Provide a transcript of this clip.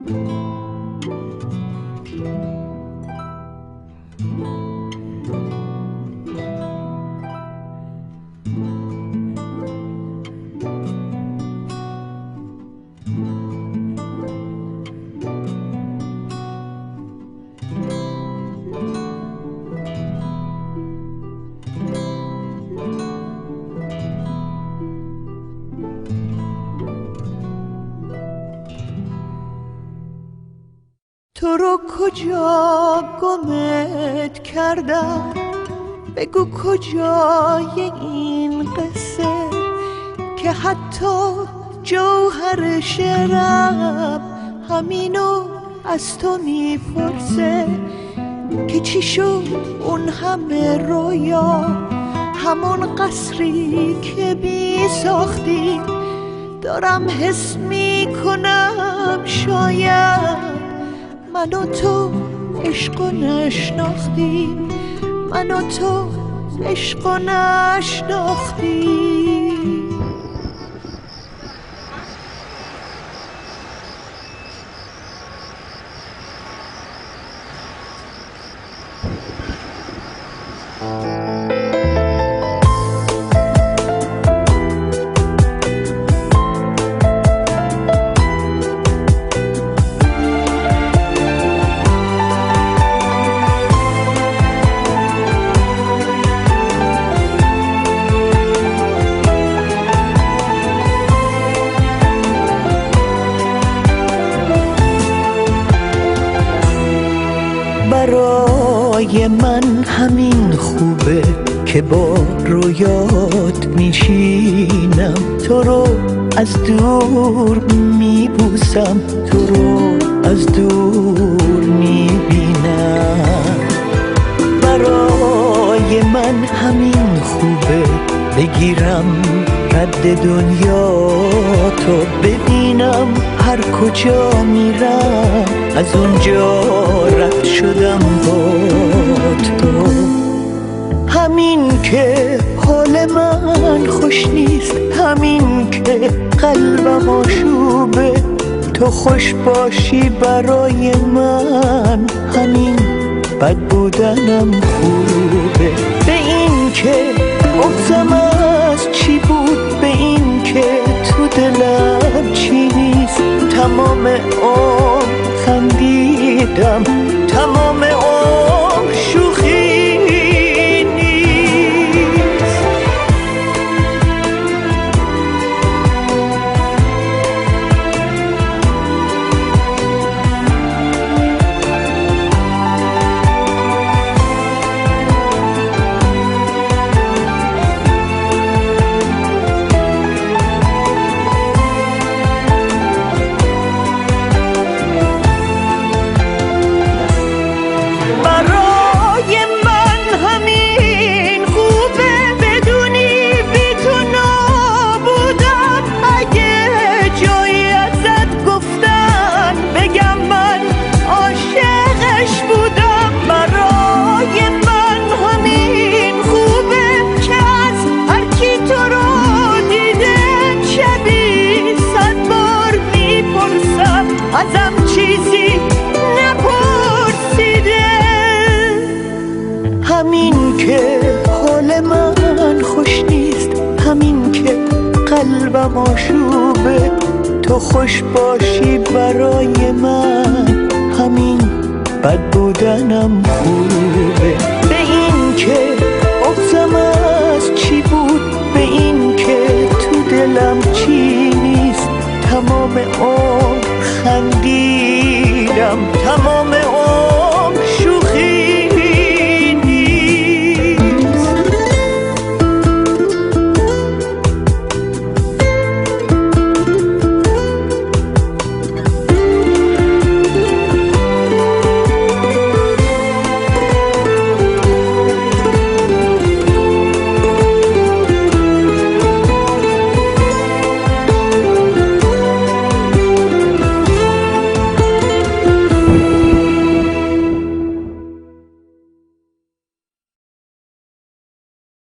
تو رو کجا گمت کردم، بگو کجای این قصه که حتی جوهر شعرم همینو از تو میپرسه که چی شد اون همه رویا، همون قصری که بی ساختی. دارم حس میکنم شاید من و تو عشق و نشناختیم، من و تو عشق و نشناختیم. برای من همین خوبه که با رویات میشینم، تو رو از دور میبوسم، تو رو از دور میبینم. برای من همین خوبه بگیرم رد دنیا تو ببینم، هر کجا میرم از اونجا رد شدم با تو. همین که حال من خوش نیست، همین که قلبم آشوبه، تو خوش باشی برای من، همین بد بودنم خوبه. به این که بغضم از چی بود، به این که تو دلم چی نیست، تمام عمر خندیدم، تمام عمر شوخی ازم چیزی نپرسیده. همین که حال من خوش نیست، همین که قلبم آشوبه، تو خوش باشی برای من، همین بد بودنم خوبه. به این که بغضم از چی بود، به این که تو دلم چی نیست، تمام عمر خندیدم، تمام